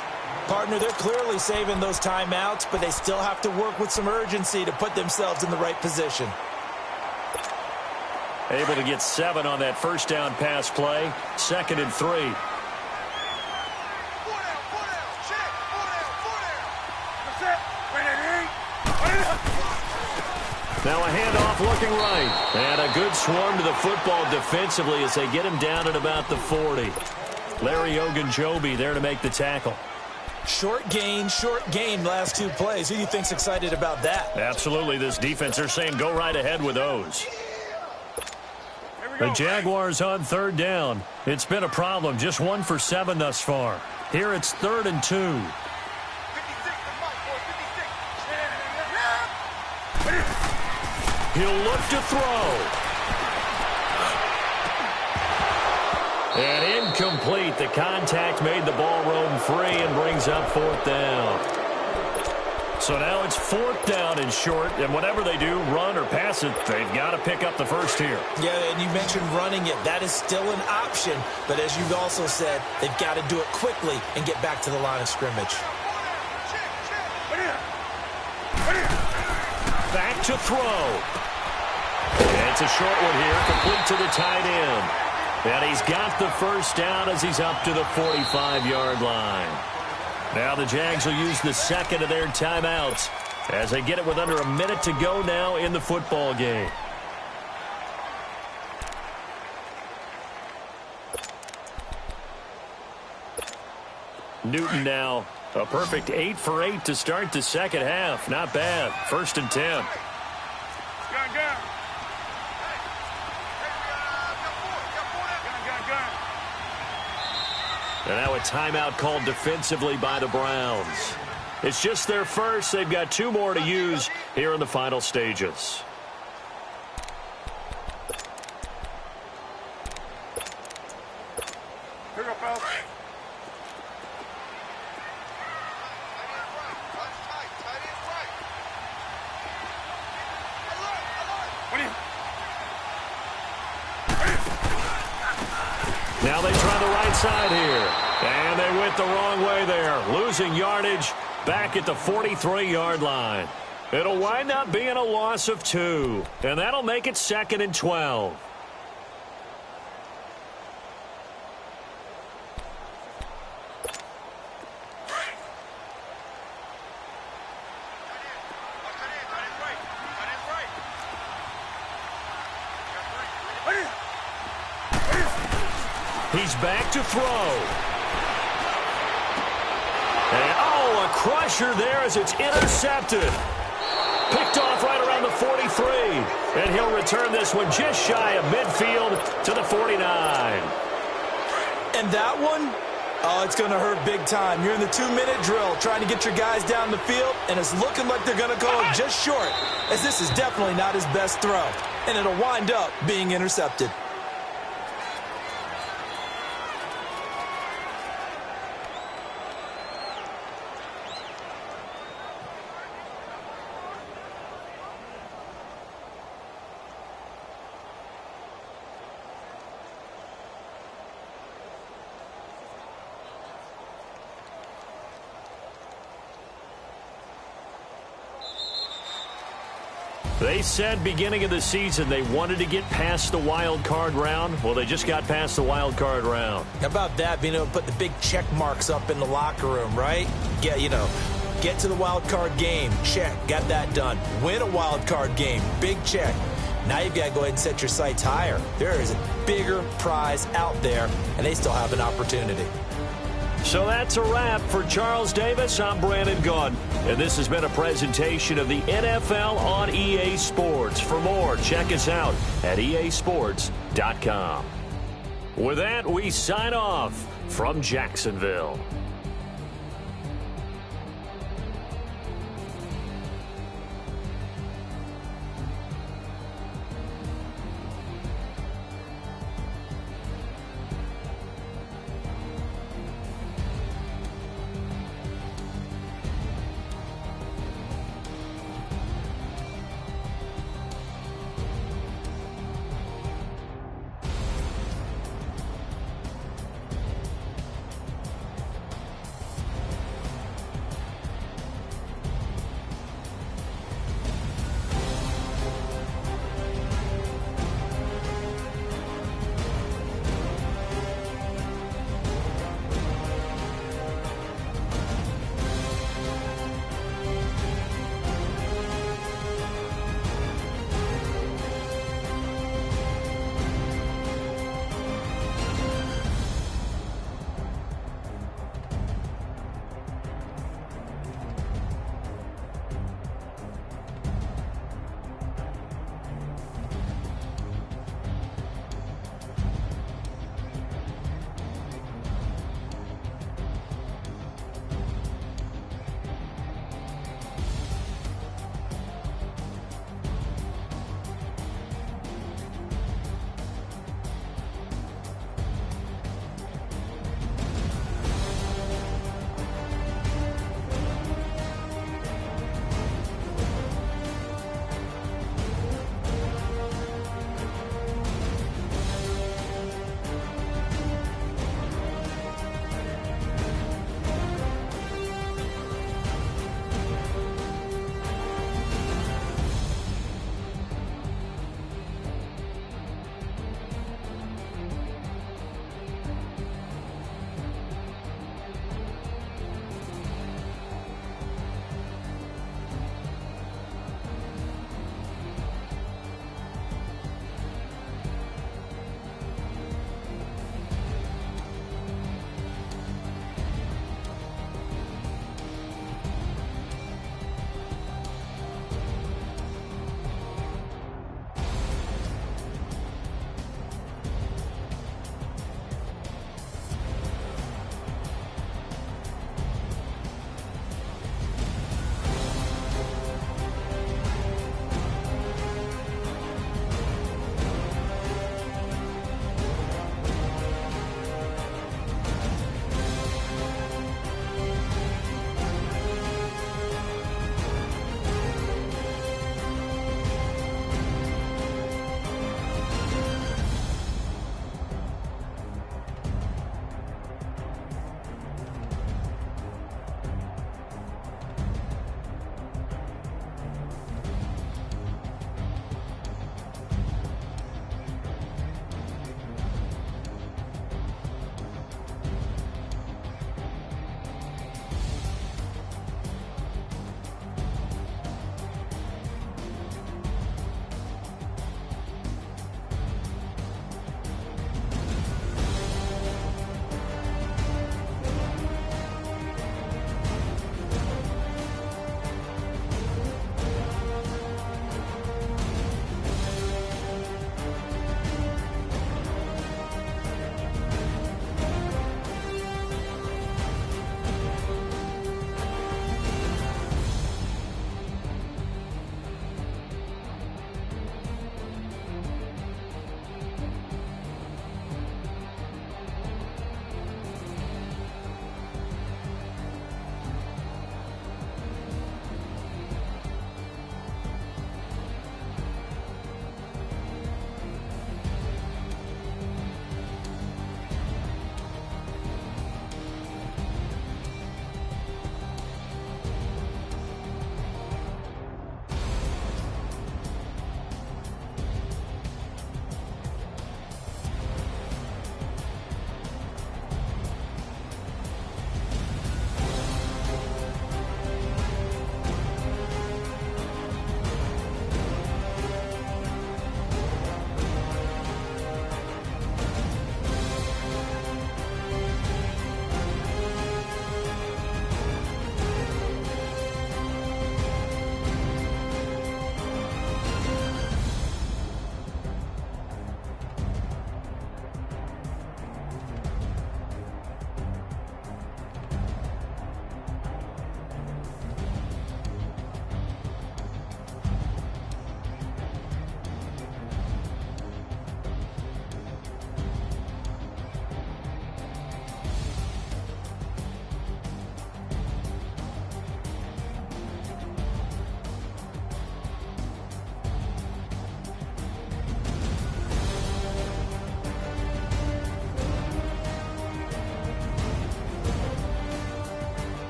Partner, they're clearly saving those timeouts, but they still have to work with some urgency to put themselves in the right position. Able to get 7 on that first down pass play. 2nd and 3. Now a handoff looking right. And a good swarm to the football defensively as they get him down at about the 40. Larry Ogunjobi there to make the tackle. Short gain last 2 plays. Who do you think's excited about that? Absolutely. This defense, they're saying go right ahead with those. The Jaguars on 3rd down. It's been a problem. Just 1 for 7 thus far. Here it's 3rd and 2. He'll look to throw. And incomplete. The contact made the ball roam free and brings up 4th down. So now it's 4th down and short, and whatever they do, run or pass it, they've got to pick up the first here. Yeah, and you mentioned running it. That is still an option, but as you've also said, they've got to do it quickly and get back to the line of scrimmage. Back to throw. And it's a short one here, complete to the tight end. And he's got the first down as he's up to the 45-yard line. Now the Jags will use the 2nd of their timeouts as they get it with under a minute to go now in the football game. Newton now, a perfect 8 for 8 to start the second half. Not bad. 1st and 10. And now a timeout called defensively by the Browns. It's just their first. They've got 2 more to use here in the final stages. inside here. And they went the wrong way there, losing yardage back at the 43-yard line. It'll wind up being a loss of 2, and that'll make it 2nd and 12. He's back to throw. And, oh, a crusher there as it's intercepted. Picked off right around the 43. And he'll return this one just shy of midfield to the 49. And that one, oh, it's going to hurt big time. You're in the 2-minute drill trying to get your guys down the field, and it's looking like they're going to go just short, as this is definitely not his best throw. And it'll wind up being intercepted. They said beginning of the season they wanted to get past the wild card round. Well, they just got past the wild card round. How about that, being able to put the big check marks up in the locker room, right? Yeah, get to the wild card game, check, got that done. Win a wild card game, big check. Now you've got to go ahead and set your sights higher. There is a bigger prize out there, and they still have an opportunity. So that's a wrap for Charles Davis. I'm Brandon Gaudin, and this has been a presentation of the NFL on EA Sports. For more, check us out at easports.com. With that, we sign off from Jacksonville.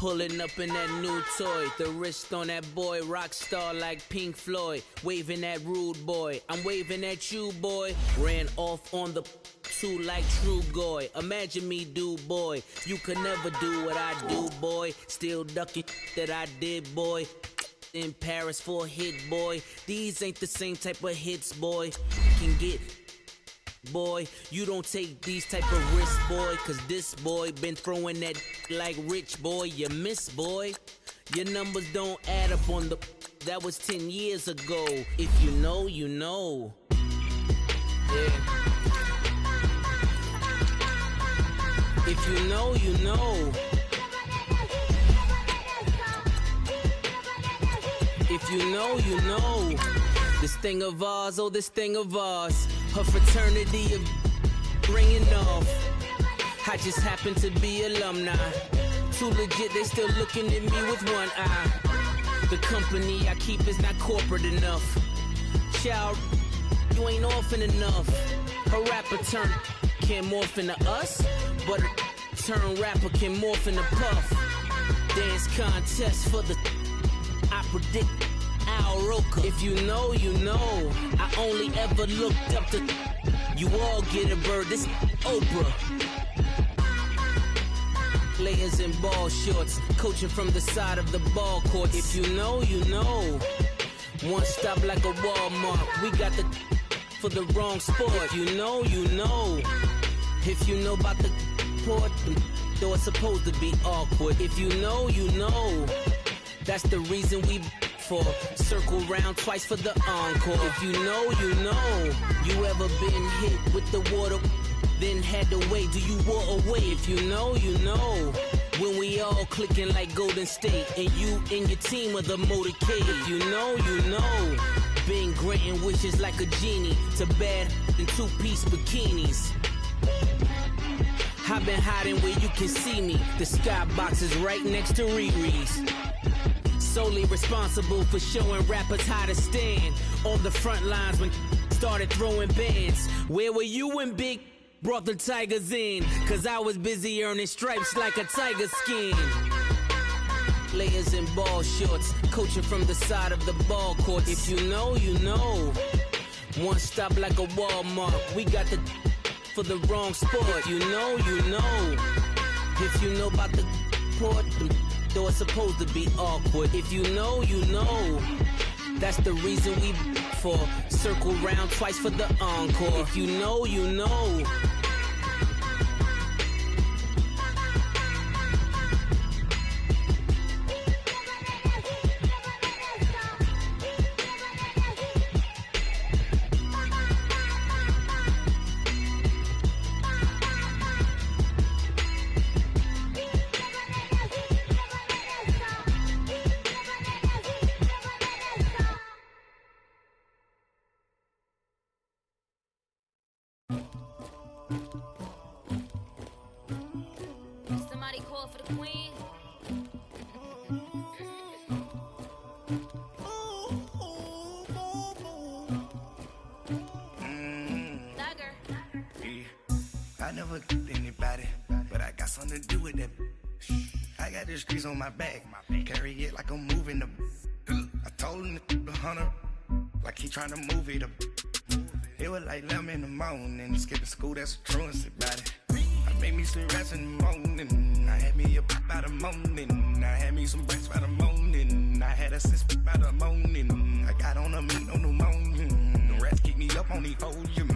Pulling up in that new toy, the wrist on that boy, rock star like Pink Floyd, waving at rude boy, I'm waving at you boy, ran off on the two like True Goy, imagine me do boy, you could never do what I do boy, still ducking that I did boy, in Paris for a hit boy, these ain't the same type of hits boy, can get boy, you don't take these type of risks, boy, cause this boy been throwing that like rich boy, you miss, boy. Your numbers don't add up on the, that was 10 years ago. If you know, you know. Yeah. If you know, you know. If you know, you know. This thing of ours, oh, this thing of ours. Her fraternity of ringing off. I just happen to be alumni. Too legit, they still looking at me with one eye. The company I keep is not corporate enough. Child, you ain't orphan enough. A rapper turn can morph into us, but a turn rapper can morph into Puff. Dance contest for the, I predict Al Roker. If you know, you know. I only ever looked up to, you all get a bird, this Oprah. Players in ball shorts, coaching from the side of the ball court. If you know, you know. One stop like a Walmart, we got the for the wrong sport. If you know, you know. If you know about the port, though it's supposed to be awkward. If you know, you know. That's the reason we for circle round twice for the encore. If you know, you know. You ever been hit with the water, then had to wait? Do you walk away? If you know, you know. When we all clicking like Golden State, and you and your team are the motorcade. If you know, you know. Been granting wishes like a genie to bad in two-piece bikinis. I've been hiding where you can see me. The skybox is right next to Riri's. Solely responsible for showing rappers how to stand on the front lines when started throwing bands. Where were you when Big brought the Tigers in? Cause I was busy earning stripes like a tiger skin. Players in ball shorts, coaching from the side of the ball court. If you know, you know. One stop like a Walmart, we got the for the wrong sport. If you know, you know. If you know about the port, though it's supposed to be awkward. If you know, you know. That's the reason we for circle round twice for the encore. If you know, you know. Somebody call for the queen. I never killed anybody, but I got something to do with that. I got the streets on my back, carry it like I'm moving the. I told him the hunter, like he trying to move it up. It was like 11 in the morning, skipping school, that's a truancy about it. I made me some rats in the morning, I had me a pop by the morning, I had me some breaks by the morning, I had a sis by the morning, I got on a meat on the morning, the rats keep me up on the podium,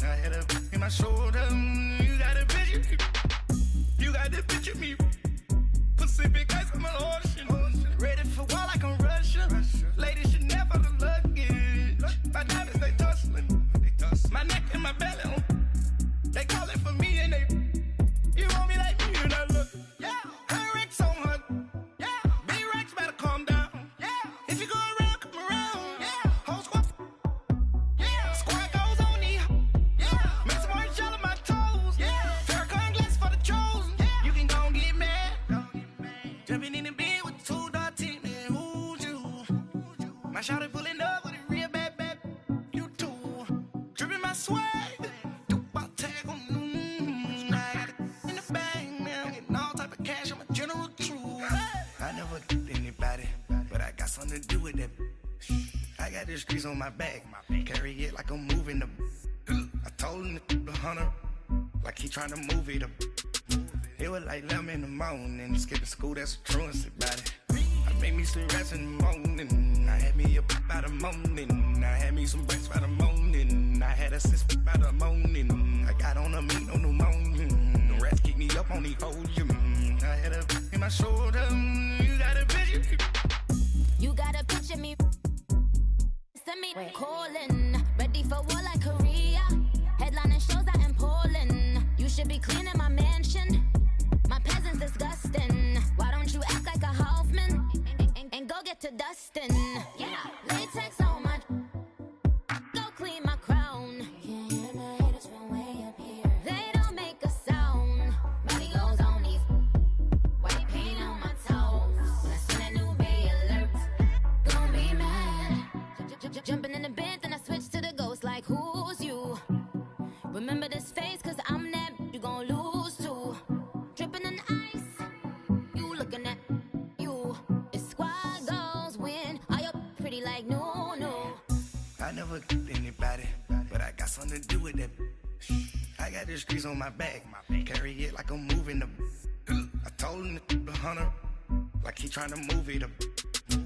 I had a in my shoulder, you got a picture, you got the picture me, Pacific ice on my ocean, ready for war like I'm Russia, ladies should never the luggage, my diamonds they tussling, my neck and my belly on. They call it for me and they, you want me like me and I look, yeah, her Rex on her, yeah, B-Rex better calm down, yeah, if you go around, come around, yeah, whole squad, yeah, squad goes on the, yeah, make some orange gel on my toes, yeah, Farrakhan glass for the chosen, yeah, you can go and get mad, jumping in the bed with 2 dark teeth, man, who's you, my shawty pulling up with a real bad, you too, dripping my swag. Cash, I'm a general true. Hey. got the streets on my back. Carry it like I'm moving the. I told him the hunter, like he trying to move it up. It was like 11 in the morning, skipping school, that's a truancy about it. I made me some rats in the morning. I had me a pop by the morning. I had me some breaks by the morning. I had a sis by the morning. I got on a meat on the morning. The rats keep me up on the podium. I had a in my shoulder. You got a picture. You got a picture me. Send me calling. Ready for war like Korea. Headlining shows out in Poland. You should be cleaning my mansion. My peasants disgusting. Why don't you act like a Hoffman and go get to dustin'? Yeah, latex on my. Go clean my crown. You can't hear my haters from way up here. They don't make a sound. Body goes on these. White paint on my toes. When I see that new Bay alert, gon' be mad. Jumping in the bed, then I switch to the ghost like who's you? Remember this face, cause I'm that you gon' lose to. Dripping in ice, you looking at you. It's squad goals win. Are you pretty like no, no? I never killed anybody, but I got something to do with that. I got the streets on my back, carry it like I'm moving the. I told him the hunter, like he trying to move it up.